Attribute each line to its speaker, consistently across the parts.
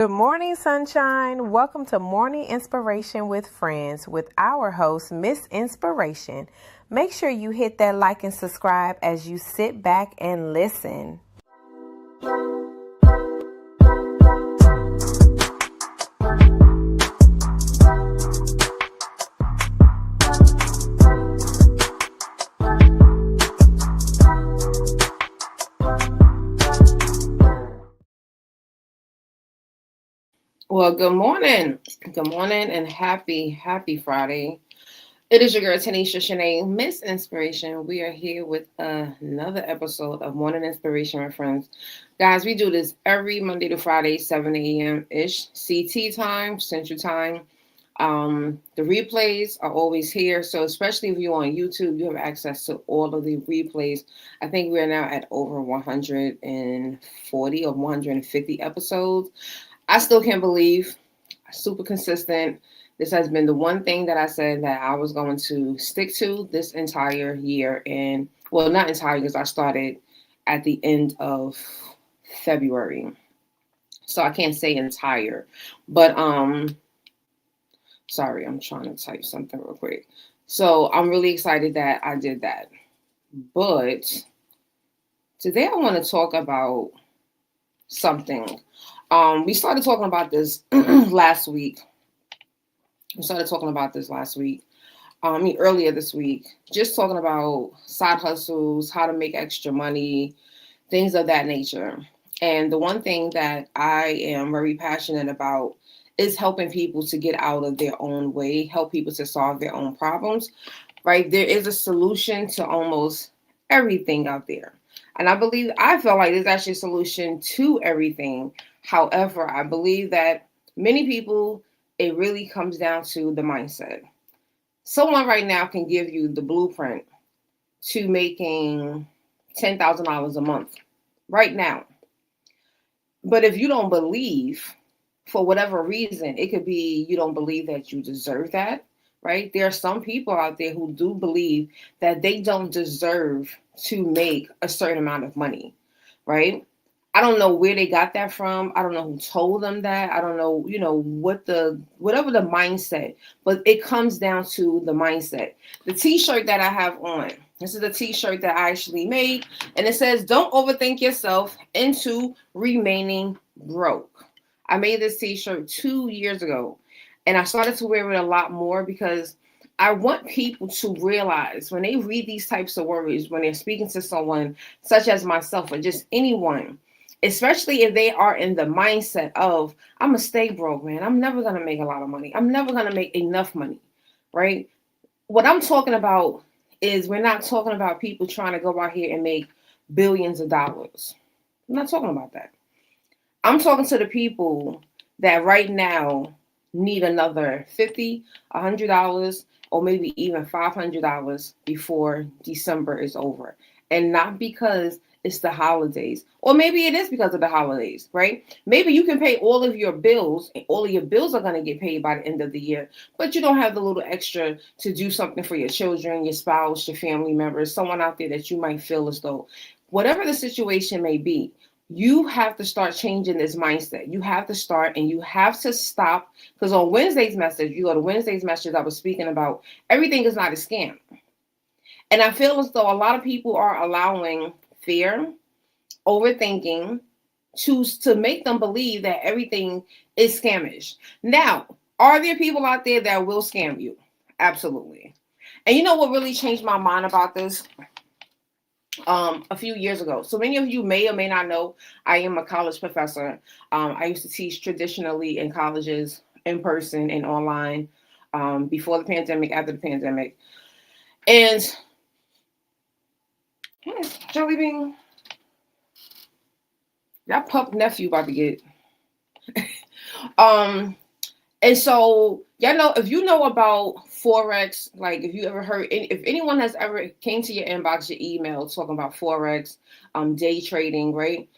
Speaker 1: Good morning, sunshine. Welcome to Morning Inspiration with Friends with our host, Miss Inspiration. Make sure you hit that like and subscribe as you sit back and listen.
Speaker 2: Well, good morning. Good morning and happy Friday. It is your girl Tanisha Shanae, Miss Inspiration. We are here with another episode of Morning Inspiration, my friends. Guys, we do this every Monday to Friday, 7 a.m. ish, CT time, Central Time. The replays are always here. So especially if you're on YouTube, you have access to all of the replays. I think we're now at over 140 or 150 episodes. I still can't believe, super consistent. This has been the one thing that I said that I was going to stick to this entire year. And well, not entire because I started at the end of February. So I can't say entire. But sorry, I'm trying to type something real quick. So I'm really excited that I did that. But today I want to talk about something. We started talking about this last week. Earlier this week, just talking about side hustles, how to make extra money, things of that nature. And the one thing that I am very passionate about is helping people to get out of their own way, help people to solve their own problems, right? There is a solution to almost everything out there. And I feel like there's actually a solution to everything. However, I believe that many people, it really comes down to the mindset. Someone right now can give you the blueprint to making $10,000 a month right now. But if you don't believe, for whatever reason, it could be you don't believe that you deserve that, right? There are some people out there who do believe that they don't deserve to make a certain amount of money, right? I don't know where they got that from. I don't know who told them that. I don't know, whatever the mindset, but it comes down to the mindset. The t-shirt that I have on, this is a t-shirt that I actually made, and it says, "Don't overthink yourself into remaining broke." I made this t-shirt 2 years ago, and I started to wear it a lot more because I want people to realize when they read these types of words, when they're speaking to someone such as myself or just anyone, especially if they are in the mindset of, I'm going to stay broke, man. I'm never going to make a lot of money. I'm never going to make enough money, right? What I'm talking about is we're not talking about people trying to go out here and make billions of dollars. I'm not talking about that. I'm talking to the people that right now need another $50, $100, or maybe even $500 before December is over. And not because it's the holidays, or maybe it is because of the holidays, right? Maybe you can pay all of your bills, and all of your bills are going to get paid by the end of the year, but you don't have the little extra to do something for your children, your spouse, your family members, someone out there that you might feel as though, whatever the situation may be, you have to start changing this mindset. You have to start and you have to stop. Because on Wednesday's message, you go to Wednesday's message, I was speaking about everything is not a scam. And I feel as though a lot of people are allowing fear, overthinking to make them believe that everything is scamish. Now, are there people out there that will scam you? Absolutely. And you know what really changed my mind about this? A few years ago. So many of you may or may not know, I am a college professor. I used to teach traditionally in colleges, in person and online, before the pandemic, after the pandemic. And Jelly Bean, that pup nephew about to get. um, And so, y'all know, if you know about Forex, like if you ever heard, if anyone has ever came to your inbox, your email talking about Forex, day trading, right?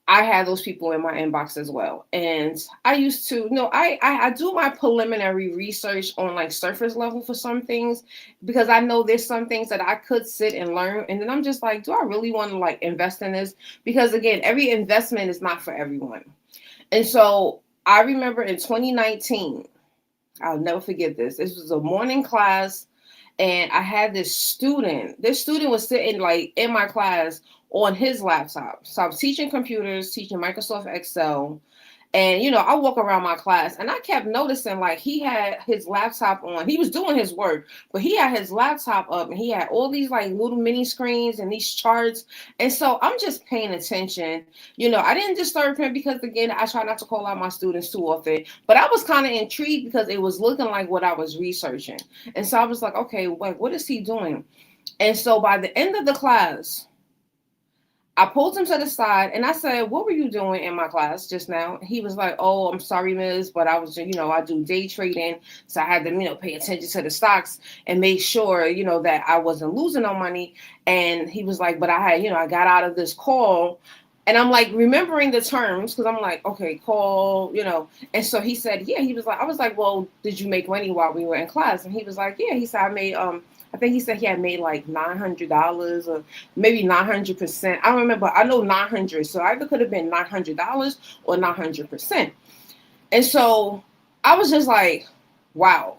Speaker 2: I had those people in my inbox as well. And I used to, I do my preliminary research on like surface level for some things, because I know there's some things that I could sit and learn. And then I'm just like, do I really want to like invest in this? Because again, every investment is not for everyone. And so I remember in 2019, I'll never forget this. This was a morning class, and I had this student. This student was sitting like in my class on his laptop. So I was teaching computers, teaching Microsoft Excel, and I walk around my class and I kept noticing like he had his laptop on. He was doing his work, but he had his laptop up and he had all these like little mini screens and these charts. And so I'm just paying attention. I didn't disturb him because again, I try not to call out my students too often, but I was kind of intrigued because it was looking like what I was researching. And so I was like, okay, wait, what is he doing? And so by the end of the class, I pulled him to the side and I said, "What were you doing in my class just now?" He was like, "Oh, I'm sorry, miss, but I was, I do day trading. So I had to, pay attention to the stocks and make sure, that I wasn't losing no money." And he was like, "But I had, I got out of this call." And I'm like remembering the terms because I'm like, okay, call, And so he said, yeah, he was like, I was like, well, did you make money while we were in class? And he was like, yeah. He said, I made, I think he said he had made like $900 or maybe 900%. I don't remember. I know 900. So either could have been $900 or 900%. And so I was just like, wow,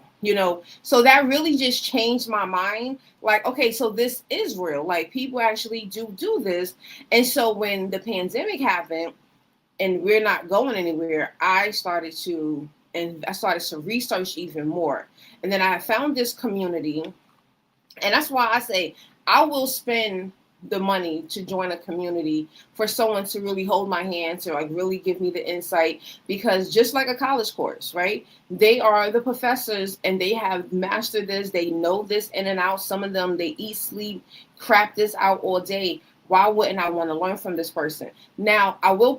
Speaker 2: so that really just changed my mind. Like, okay, so this is real. Like people actually do this. And so when the pandemic happened and we're not going anywhere, I started to research even more. And then I found this community, and that's why I say I will spend the money to join a community for someone to really hold my hand, to like really give me the insight, because just like a college course, right? They are the professors and they have mastered this. They know this in and out. Some of them, they eat, sleep, crap this out all day. Why wouldn't I want to learn from this person? Now, I will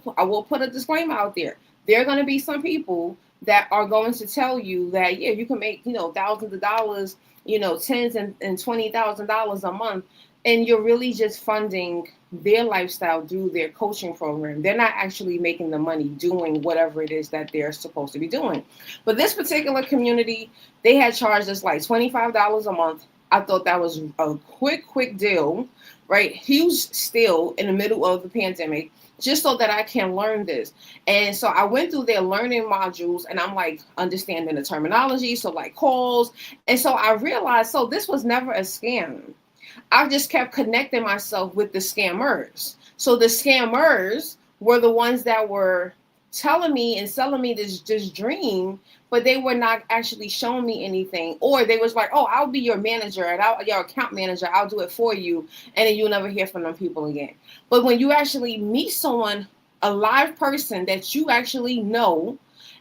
Speaker 2: put a disclaimer out there. There are going to be some people that are going to tell you that, yeah, you can make, thousands of dollars, tens and $20,000 a month, and you're really just funding their lifestyle through their coaching program. They're not actually making the money doing whatever it is that they're supposed to be doing. But this particular community, they had charged us like $25 a month. I thought that was a quick deal, right? Huge steal in the middle of the pandemic, just so that I can learn this. And so I went through their learning modules and I'm like understanding the terminology. So like calls. And so I realized, so this was never a scam. I just kept connecting myself with the scammers. So the scammers were the ones that were telling me and selling me this dream, but they were not actually showing me anything. Or they was like, "Oh, I'll be your manager and your account manager. I'll do it for you," and then you'll never hear from them people again. But when you actually meet someone, a live person that you actually know,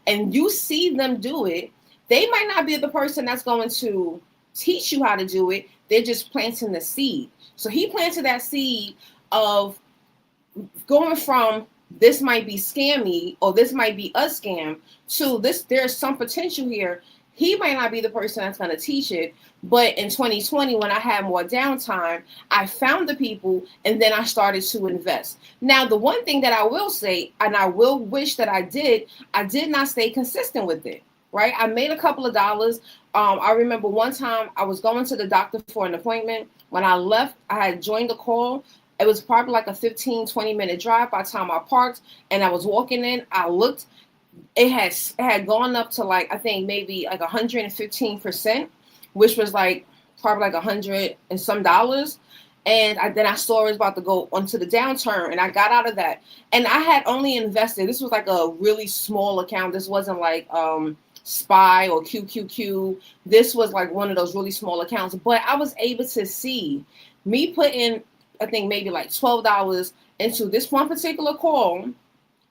Speaker 2: and you see them do it, they might not be the person that's going to teach you how to do it. They're just planting the seed. So he planted that seed of going from this might be scammy or this might be a scam to this, there's some potential here. He might not be the person that's going to teach it. But in 2020, when I had more downtime, I found the people and then I started to invest. Now, the one thing that I will say, and I will wish that I did not stay consistent with it. Right? I made a couple of dollars. I remember one time I was going to the doctor for an appointment. When I left, I had joined the call. It was probably like a 15-20 minute drive by the time I parked, and I was walking in. I looked, it had gone up to like, I think maybe like 115%, which was like probably like 100 and some dollars. And then I saw it was about to go onto the downturn, and I got out of that. And I had only invested. This was like a really small account. This wasn't like SPY or QQQ. This was like one of those really small accounts. But I was able to see me put in, I think maybe like $12 into this one particular call.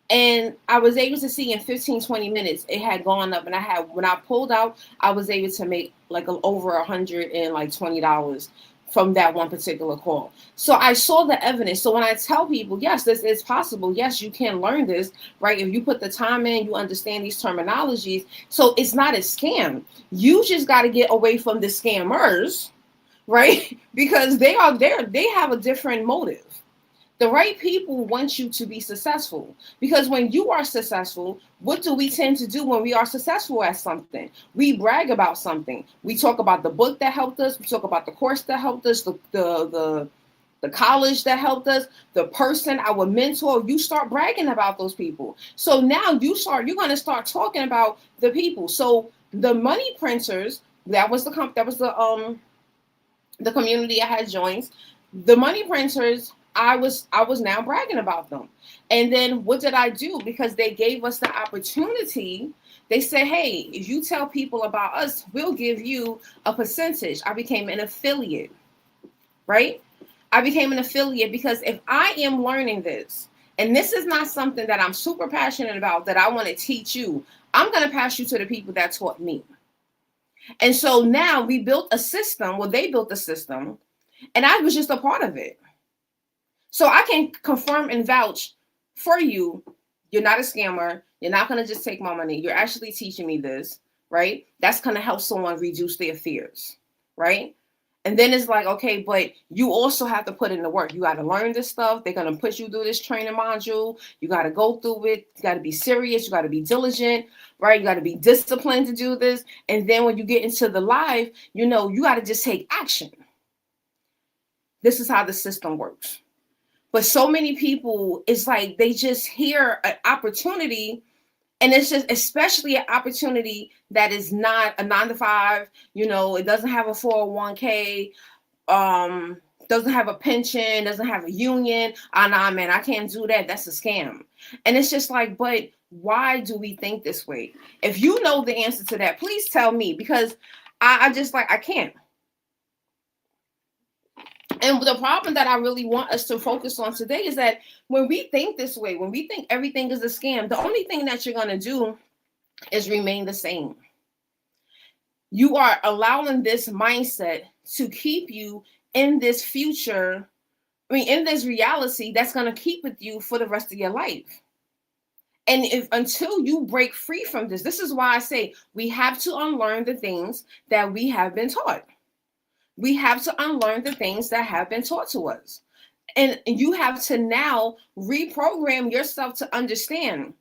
Speaker 2: And I was able to see in 15-20 minutes, it had gone up. And when I pulled out, I was able to make like over $120 from that one particular call. So I saw the evidence. So when I tell people, yes, this is possible. Yes, you can learn this, right? If you put the time in, you understand these terminologies. So it's not a scam. You just got to get away from the scammers, right? Because they are there. They have a different motive. The right people want you to be successful, because when you are successful, what do we tend to do when we are successful at something? We brag about something. We talk about the book that helped us. We talk about the course that helped us, the the college that helped us, the person, our mentor, you start bragging about those people. So now you're going to start talking about the people. So the money printers, that was the community I had joined. The money printers, I was now bragging about them. And then what did I do? Because they gave us the opportunity. They said, hey, if you tell people about us, we'll give you a percentage. I became an affiliate, right? I became an affiliate because if I am learning this, and this is not something that I'm super passionate about, that I want to teach you, I'm going to pass you to the people that taught me. And so now we built a system. Well, they built a system, and I was just a part of it. So I can confirm and vouch for you. You're not a scammer. You're not going to just take my money. You're actually teaching me this, right? That's going to help someone reduce their fears, right? And then it's like, okay, but you also have to put in the work. You got to learn this stuff. They're going to push you through this training module. You got to go through it. You got to be serious. You got to be diligent, right? You got to be disciplined to do this. And then when you get into the live, you got to just take action. This is how the system works. But so many people, it's like they just hear an opportunity, and it's just especially an opportunity that is not a 9 to 5. It doesn't have a 401k, doesn't have a pension, doesn't have a union. Nah, man, I can't do that. That's a scam. And it's just like, but why do we think this way? If you know the answer to that, please tell me, because I just like, I can't. And the problem that I really want us to focus on today is that when we think this way, when we think everything is a scam, the only thing that you're going to do is remain the same. You are allowing this mindset to keep you in this future, in this reality that's going to keep with you for the rest of your life. And until you break free from this is why I say we have to unlearn the things that we have been taught. We have to unlearn the things that have been taught to us. And you have to now reprogram yourself to understand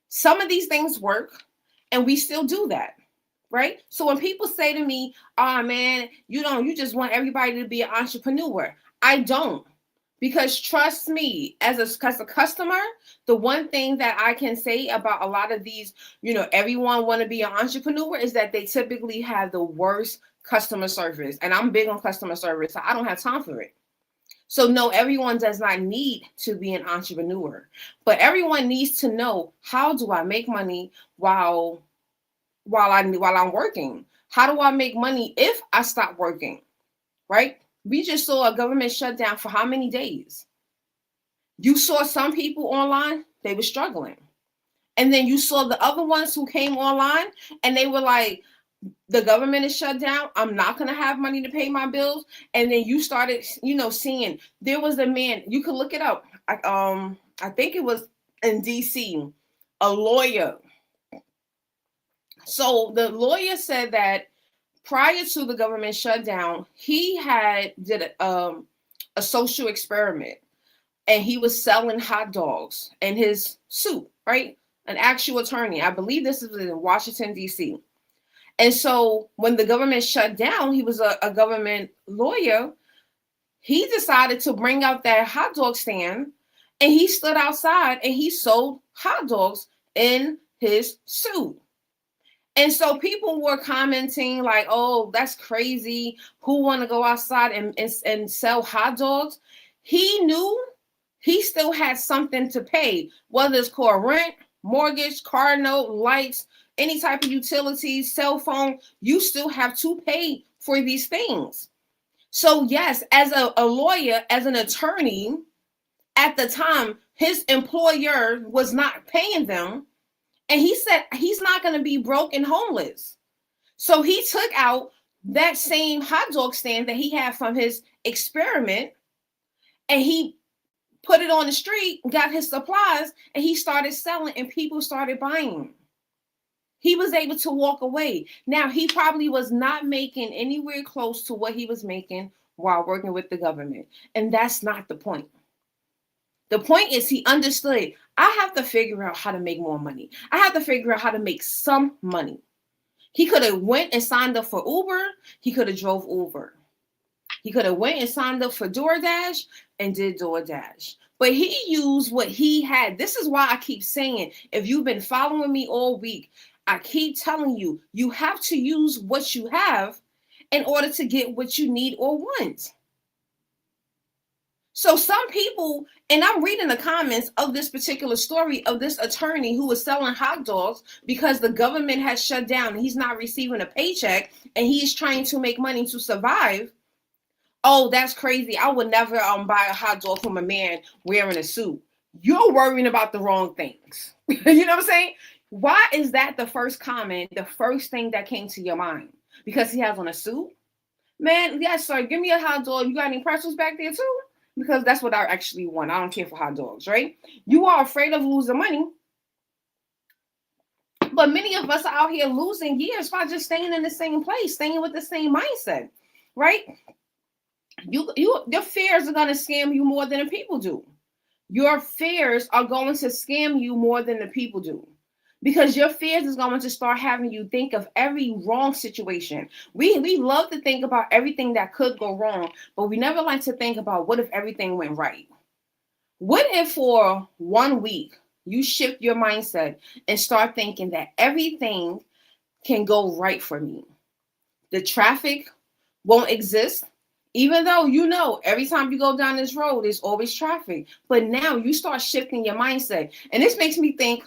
Speaker 2: some of these things work, and we still do that, right? So when people say to me, oh man, you just want everybody to be an entrepreneur. I don't. Because trust me, as a customer, the one thing that I can say about a lot of these, everyone want to be an entrepreneur, is that they typically have the worst customer service. And I'm big on customer service, so I don't have time for it. So no, everyone does not need to be an entrepreneur, but everyone needs to know, how do I make money while I'm working? How do I make money if I stop working? Right? We just saw a government shutdown for how many days? You saw some people online, they were struggling. And then you saw the other ones who came online and they were like, the government is shut down. I'm not going to have money to pay my bills. And then you started, seeing, there was a man, you could look it up. I think it was in DC, a lawyer. So the lawyer said that prior to the government shutdown, he did a social experiment, and he was selling hot dogs in his suit, right? An actual attorney. I believe this is in Washington, D.C. And so when the government shut down, he was a government lawyer. He decided to bring out that hot dog stand, and he stood outside and he sold hot dogs in his suit. And so people were commenting like, oh, that's crazy. Who want to go outside and sell hot dogs? He knew he still had something to pay, whether it's called rent, mortgage, car note, lights, any type of utilities, cell phone. You still have to pay for these things. So yes, as a lawyer, as an attorney, at the time, his employer was not paying them. And he said he's not going to be broke and homeless. So he took out that same hot dog stand that he had from his experiment, and he put it on the street, got his supplies, and he started selling, and people started buying. He was able to walk away. Now, he probably was not making anywhere close to what he was making while working with the government. And that's not the point. The point is, he understood, I have to figure out how to make more money. I have to figure out how to make some money. He could have went and signed up for Uber. He could have drove Uber. He could have went and signed up for DoorDash and did DoorDash. But he used what he had. This is why I keep saying, if you've been following me all week, I keep telling you, you have to use what you have in order to get what you need or want. So some people, and I'm reading the comments of this particular story of this attorney who was selling hot dogs because the government has shut down and he's not receiving a paycheck and he's trying to make money to survive. Oh, that's crazy. I would never buy a hot dog from a man wearing a suit. You're worrying about the wrong things. You know what I'm saying? Why is that the first comment, the first thing that came to your mind? Because he has on a suit? Man, yes, sir. Give me a hot dog. You got any pretzels back there too? Because that's what I actually want. I don't care for hot dogs, right? You are afraid of losing money. But many of us are out here losing years by just staying in the same place, staying with the same mindset, right? Your fears are going to scam you more than the people do. Your fears are going to scam you more than the people do. Because your fears is going to start having you think of every wrong situation. We love to think about everything that could go wrong, but we never like to think about what if everything went right. What if for 1 week you shift your mindset and start thinking that everything can go right for me? The traffic won't exist. Even though you know every time you go down this road, there's always traffic. But now you start shifting your mindset. And this makes me think,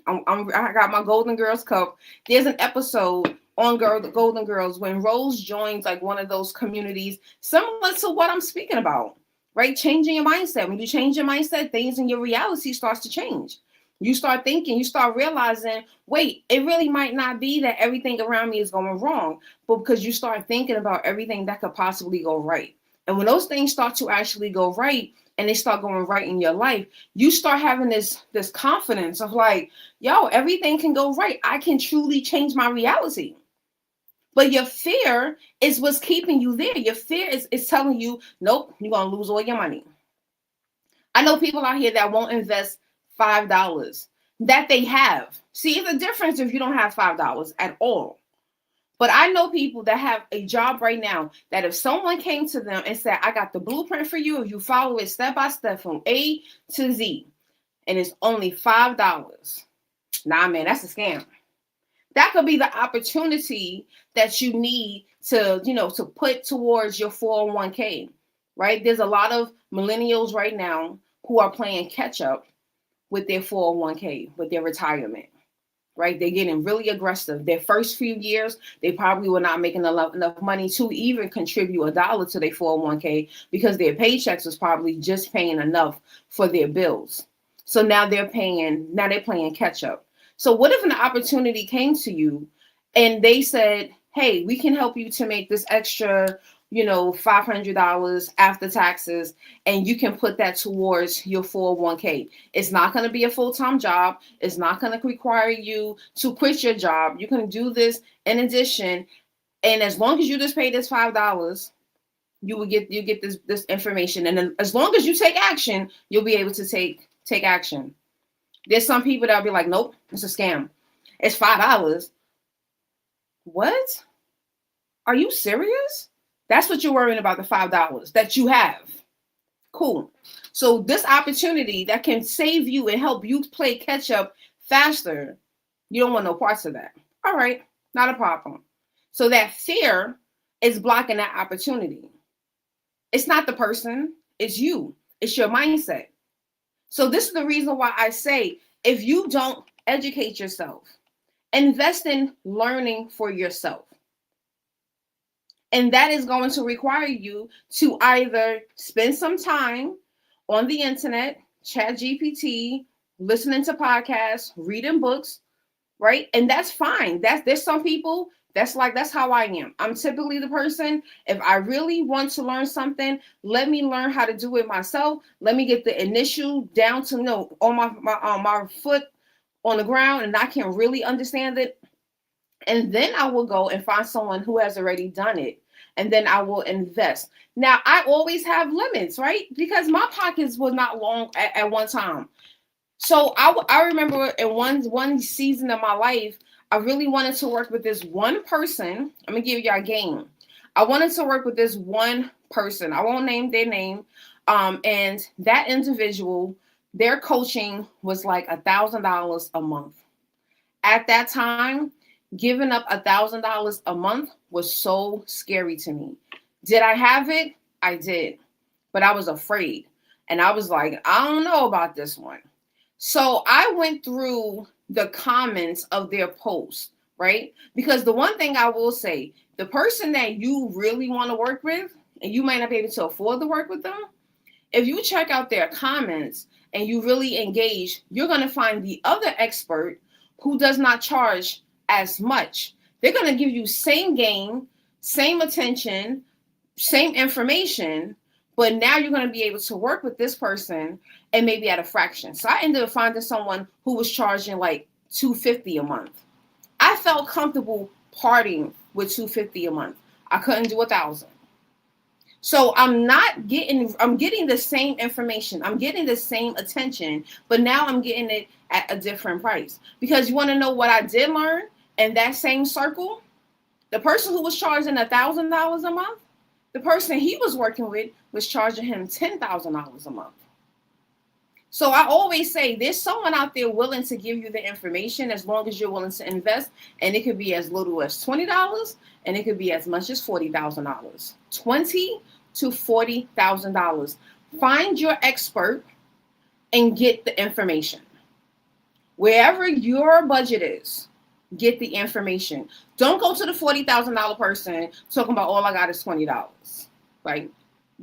Speaker 2: I got my Golden Girls cup. There's an episode on Golden Girls when Rose joins like one of those communities similar to what I'm speaking about, right? Changing your mindset. When you change your mindset, things in your reality starts to change. You start thinking, you start realizing, wait, it really might not be that everything around me is going wrong, but because you start thinking about everything that could possibly go right. And when those things start to actually go right and they start going right in your life, you start having this confidence of like, yo, everything can go right. I can truly change my reality. But your fear is what's keeping you there. Your fear is telling you, nope, you're going to lose all your money. I know people out here that won't invest $5 that they have. See, it's a difference if you don't have $5 at all. But I know people that have a job right now that if someone came to them and said, I got the blueprint for you, if you follow it step by step from A to Z, and it's only $5. Nah, man, that's a scam. That could be the opportunity that you need to, to put towards your 401k, right? There's a lot of millennials right now who are playing catch up with their 401k, with their retirement, right? They're getting really aggressive. Their first few years, they probably were not making enough money to even contribute $1 to their 401k because their paychecks was probably just paying enough for their bills. So now they're playing catch up. So what if an opportunity came to you and they said, hey, we can help you to make this extra, $500 after taxes, and you can put that towards your 401k. It's not going to be a full-time job. It's not going to require you to quit your job. You can do this in addition. And as long as you just pay this $5, you get this information. And then as long as you take action, you'll be able to take action. There's some people that'll be like, nope, it's a scam. It's $5. What? Are you serious? That's what you're worrying about, the $5 that you have. Cool. So this opportunity that can save you and help you play catch up faster, you don't want no parts of that. All right, not a problem. So that fear is blocking that opportunity. It's not the person, it's you. It's your mindset. So this is the reason why I say, if you don't educate yourself, invest in learning for yourself. And that is going to require you to either spend some time on the internet, chat GPT, listening to podcasts, reading books, right? And that's fine. There's some people that's how I am. I'm typically the person, if I really want to learn something, let me learn how to do it myself. Let me get the initial down to on my foot on the ground, and I can really understand it. And then I will go and find someone who has already done it. And then I will invest. Now, I always have limits, right? Because my pockets were not long at one time. So I remember in one season of my life, I really wanted to work with this one person. I'm going to give you a game. I wanted to work with this one person. I won't name their name. And that individual, their coaching was like $1,000 a month. At that time, giving up $1,000 a month was so scary to me. Did I have it? I did, but I was afraid. And I was like, I don't know about this one. So I went through the comments of their posts, right? Because the one thing I will say, the person that you really want to work with, and you might not be able to afford to work with them, if you check out their comments and you really engage, you're going to find the other expert who does not charge as much. They're going to give you same game, same attention, same information, but now you're going to be able to work with this person and maybe at a fraction. So I ended up finding someone who was charging like $250 a month. I felt comfortable parting with $250 a month. I couldn't do $1,000. So I'm getting the same information. I'm getting the same attention, but now I'm getting it at a different price. Because you want to know what I did learn in that same circle? The person who was charging $1,000 a month, the person he was working with was charging him $10,000 a month. So I always say there's someone out there willing to give you the information as long as you're willing to invest. And it could be as little as $20 and it could be as much as $40,000. $20,000 to $40,000. Find your expert and get the information. Wherever your budget is, get the information. Don't go to the $40,000 person talking about all I got is $20. Right?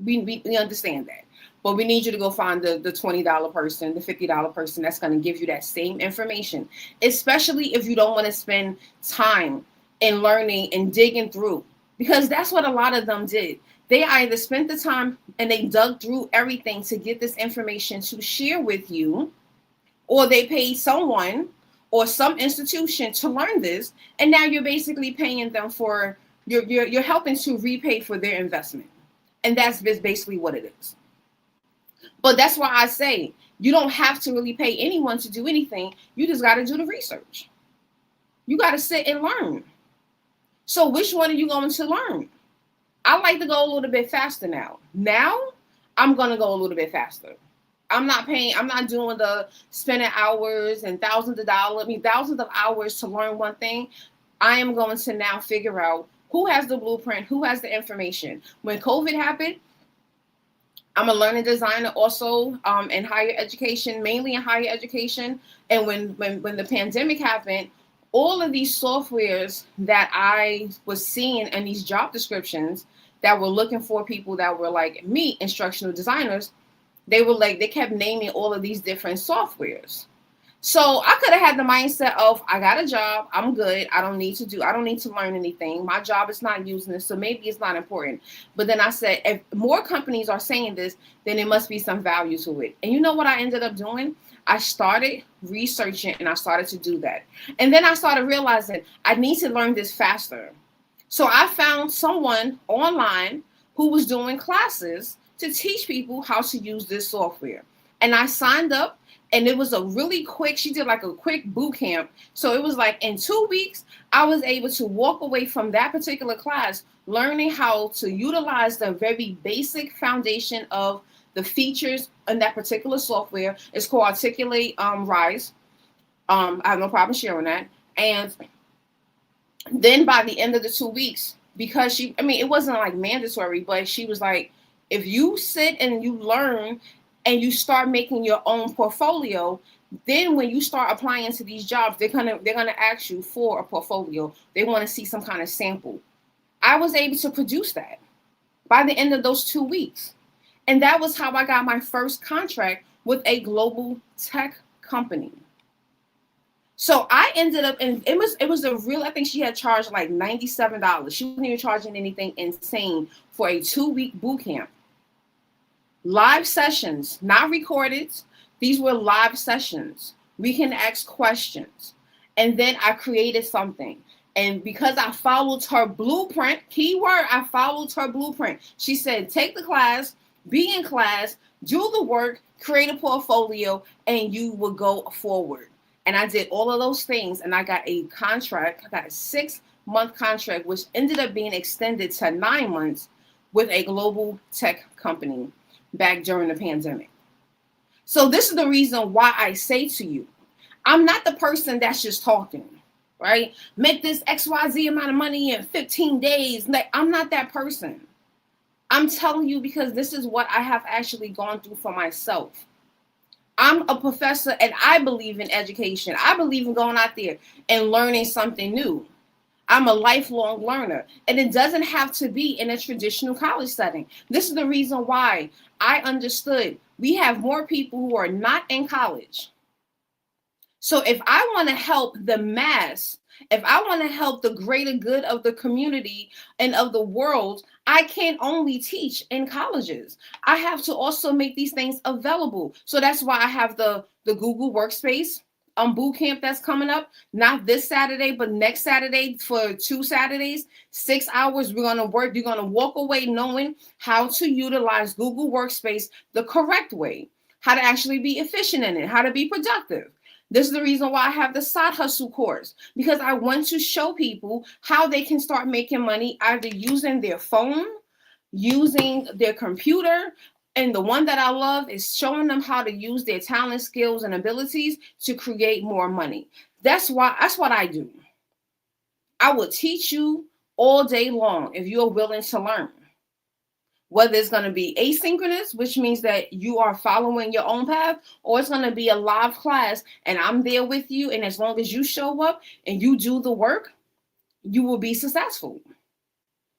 Speaker 2: We understand that. But we need you to go find the $20 person, the $50 person that's going to give you that same information, especially if you don't want to spend time in learning and digging through, because that's what a lot of them did. They either spent the time and they dug through everything to get this information to share with you, or they paid someone or some institution to learn this, and now you're basically paying them for, you're helping to repay for their investment. And that's basically what it is. But that's why I say you don't have to really pay anyone to do anything. You just got to do the research. You got to sit and learn. So which one are you going to learn? I like to go a little bit faster now. Now I'm going to go a little bit faster. I'm not doing the spending hours and thousands of hours to learn one thing. I am going to now figure out who has the blueprint, who has the information. When COVID happened, I'm a learning designer also in higher education, mainly in higher education. And when the pandemic happened, all of these softwares that I was seeing in these job descriptions that were looking for people that were like me, instructional designers, they kept naming all of these different softwares. So I could have had the mindset of, I got a job, I'm good, I don't need to learn anything. My job is not using this, so maybe it's not important. But then I said, if more companies are saying this, then there must be some value to it. And you know what I ended up doing? I started researching and I started to do that. And then I started realizing I need to learn this faster. So I found someone online who was doing classes to teach people how to use this software. And I signed up. And it was a really quick, she did like a quick boot camp. So it was like in 2 weeks, I was able to walk away from that particular class, learning how to utilize the very basic foundation of the features in that particular software. It's called Articulate Rise. I have no problem sharing that. And then by the end of the 2 weeks, because it wasn't like mandatory, but she was like, if you sit and you learn and you start making your own portfolio, then when you start applying to these jobs, they're gonna ask you for a portfolio. They want to see some kind of sample. I was able to produce that by the end of those 2 weeks. And that was how I got my first contract with a global tech company. So I ended up, and it was a real, I think she had charged like $97. She wasn't even charging anything insane for a 2-week boot camp. Live sessions, not recorded. These were live sessions. We can ask questions. And then I created something. And because I followed her blueprint, keyword, I followed her blueprint. She said, take the class, be in class, do the work, create a portfolio, and you will go forward. And I did all of those things. And I got a contract. I got a 6-month contract, which ended up being extended to 9 months with a global tech company back during the pandemic. So this is the reason why I say to you, I'm not the person that's just talking, right? Make this XYZ amount of money in 15 days. Like, I'm not that person. I'm telling you because this is what I have actually gone through for myself. I'm a professor and I believe in education. I believe in going out there and learning something new. I'm a lifelong learner, and it doesn't have to be in a traditional college setting. This is the reason why I understood we have more people who are not in college. So if I want to help the mass, if I want to help the greater good of the community and of the world, I can't only teach in colleges. I have to also make these things available. So that's why I have the Google Workspace boot camp that's coming up, not this Saturday, but next Saturday for 2 Saturdays, 6 hours. We're going to work. You're going to walk away knowing how to utilize Google Workspace the correct way, how to actually be efficient in it, how to be productive. This is the reason why I have the side hustle course, because I want to show people how they can start making money either using their phone, using their computer. And the one that I love is showing them how to use their talent, skills, and abilities to create more money. That's what I do. I will teach you all day long if you're willing to learn. Whether it's going to be asynchronous, which means that you are following your own path, or it's going to be a live class and I'm there with you. And as long as you show up and you do the work, you will be successful.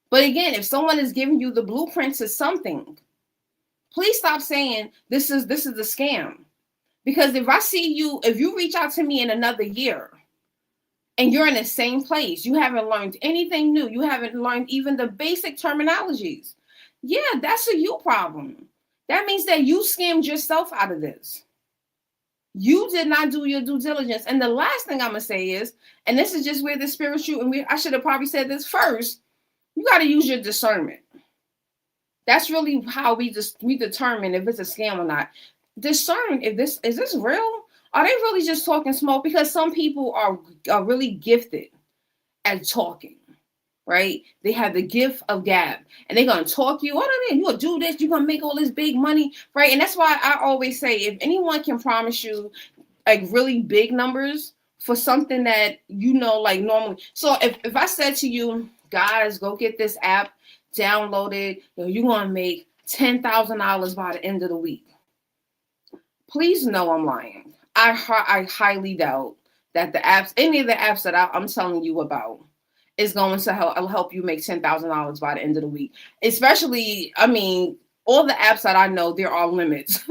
Speaker 2: But again, if someone is giving you the blueprint to something, please stop saying this is a scam. Because if you reach out to me in another year and you're in the same place, you haven't learned anything new, you haven't learned even the basic terminologies, yeah, that's a you problem. That means that you scammed yourself out of this. You did not do your due diligence. And the last thing I'm going to say is, and this is just where the spiritual, and I should have probably said this first, you got to use your discernment. That's really how we determine if it's a scam or not. Discern if this is this real? Are they really just talking smoke? Because some people are really gifted at talking, right? They have the gift of gab, and they're gonna talk you. Oh, no, you gonna do this? You're gonna make all this big money, right? And that's why I always say, if anyone can promise you like really big numbers for something that like normally. So if I said to you, guys, go get this app, download it, you're gonna make $10,000 by the end of the week. Please know I'm lying. I highly doubt that any of the apps that I'm telling you about is going to help you make $10,000 by the end of the week. Especially, I mean, all the apps that I know, there are limits.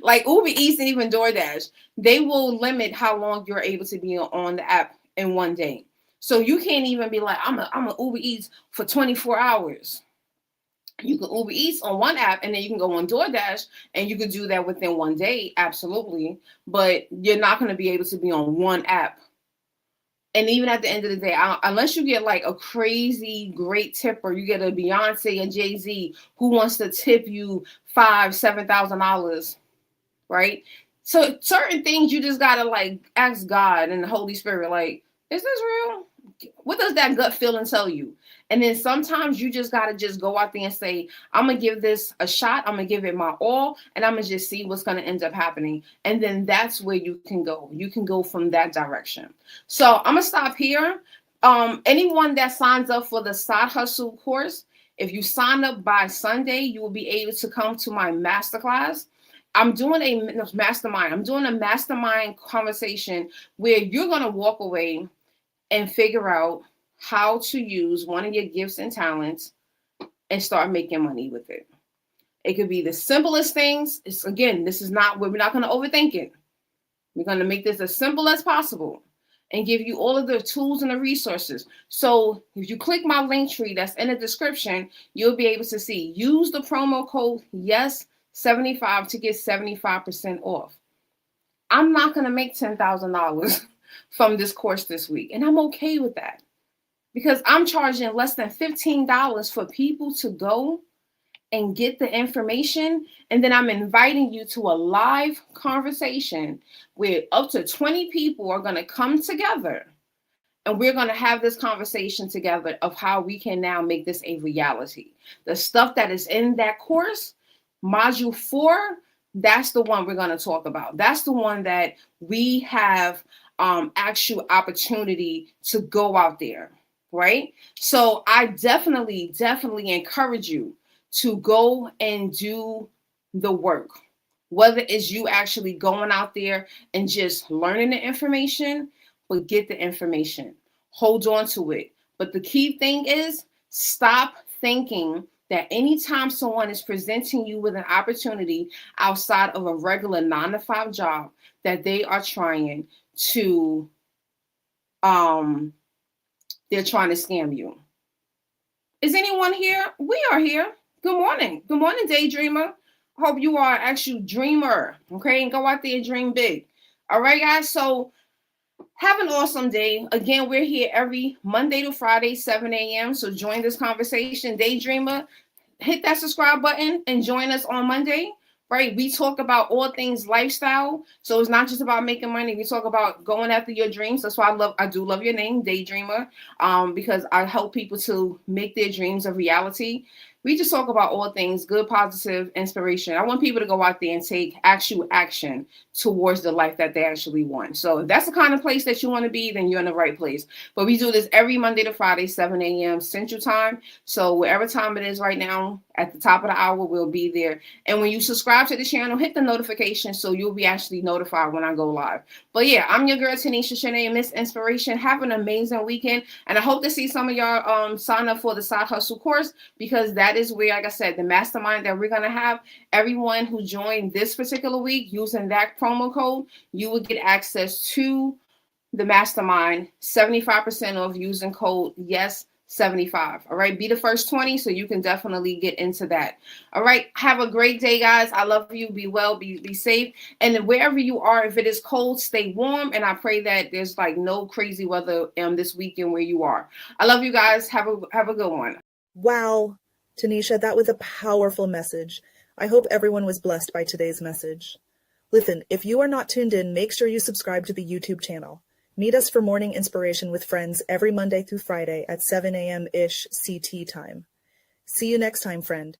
Speaker 2: Like Uber Eats and even DoorDash, they will limit how long you're able to be on the app in one day. So you can't even be like, I'm a Uber Eats for 24 hours. You can Uber Eats on one app, and then you can go on DoorDash, and you could do that within one day, absolutely. But you're not going to be able to be on one app. And even at the end of the day, unless you get like a crazy great tipper, you get a Beyonce and Jay-Z who wants to tip you $5,000-$7,000, right? So certain things you just gotta like ask God and the Holy Spirit, like, is this real? What does that gut feeling tell you? And then sometimes you just gotta just go out there and say, I'm gonna give this a shot, I'm gonna give it my all, and I'm gonna just see what's gonna end up happening. And then that's where you can go. You can go from that direction. So I'm gonna stop here. Anyone that signs up for the side hustle course, if you sign up by Sunday, you will be able to come to my masterclass. I'm doing a mastermind. I'm doing a mastermind conversation where you're going to walk away and figure out how to use one of your gifts and talents and start making money with it. It could be the simplest things. This is not where we're not going to overthink it. We're going to make this as simple as possible and give you all of the tools and the resources. So if you click my link tree that's in the description, you'll be able to see, use the promo code YES75 to get 75% off. I'm not going to make $10,000 from this course this week. And I'm okay with that because I'm charging less than $15 for people to go and get the information. And then I'm inviting you to a live conversation where up to 20 people are going to come together And we're going to have this conversation together of how we can now make this a reality. The stuff that is in that course, module 4, that's the one we're going to talk about. That's the one that we have actual opportunity to go out there, right? So I definitely encourage you to go and do the work, whether it's you actually going out there and just learning the information, but get the information, hold on to it. But the key thing is, stop thinking that anytime someone is presenting you with an opportunity outside of a regular 9-to-5 job, that they are trying to they're trying to scam you. Is anyone here? We are here. Good morning. Good morning, daydreamer. Hope you are an actual dreamer. Okay, and go out there and dream big. All right, guys. So have an awesome day. Again, we're here every Monday to Friday, 7 a.m. So join this conversation, daydreamer. Hit that subscribe button and join us on Monday. Right, we talk about all things lifestyle, so it's not just about making money. We talk about going after your dreams. That's why I do love your name, Daydreamer, because I help people to make their dreams a reality. We just talk about all things good, positive, inspiration. I want people to go out there and take actual action towards the life that they actually want. So if that's the kind of place that you want to be, then you're in the right place. But we do this every Monday to Friday, 7 a.m. Central Time. So whatever time it is right now, at the top of the hour, we'll be there. And when you subscribe to the channel, hit the notification so you'll be actually notified when I go live. But yeah, I'm your girl, Tanisha Shanae, Miss Inspiration. Have an amazing weekend. And I hope to see some of y'all sign up for the Side Hustle course, because that is where, like I said, the mastermind that we're going to have, everyone who joined this particular week using that promo code, you will get access to the mastermind, 75% off using code YES75. All right, be the first 20 so you can definitely get into that. All right, have a great day, guys. I love you. Be well, be safe, and wherever you are, if it is cold, stay warm. And I pray that there's like no crazy weather this weekend where you are. I love you guys. Have a good one.
Speaker 3: Wow, Tanisha, that was a powerful message. I hope everyone was blessed by today's message. Listen, if you are not tuned in, make sure you subscribe to the YouTube channel. Meet us for morning inspiration with friends every Monday through Friday at 7 a.m.-ish CT time. See you next time, friend.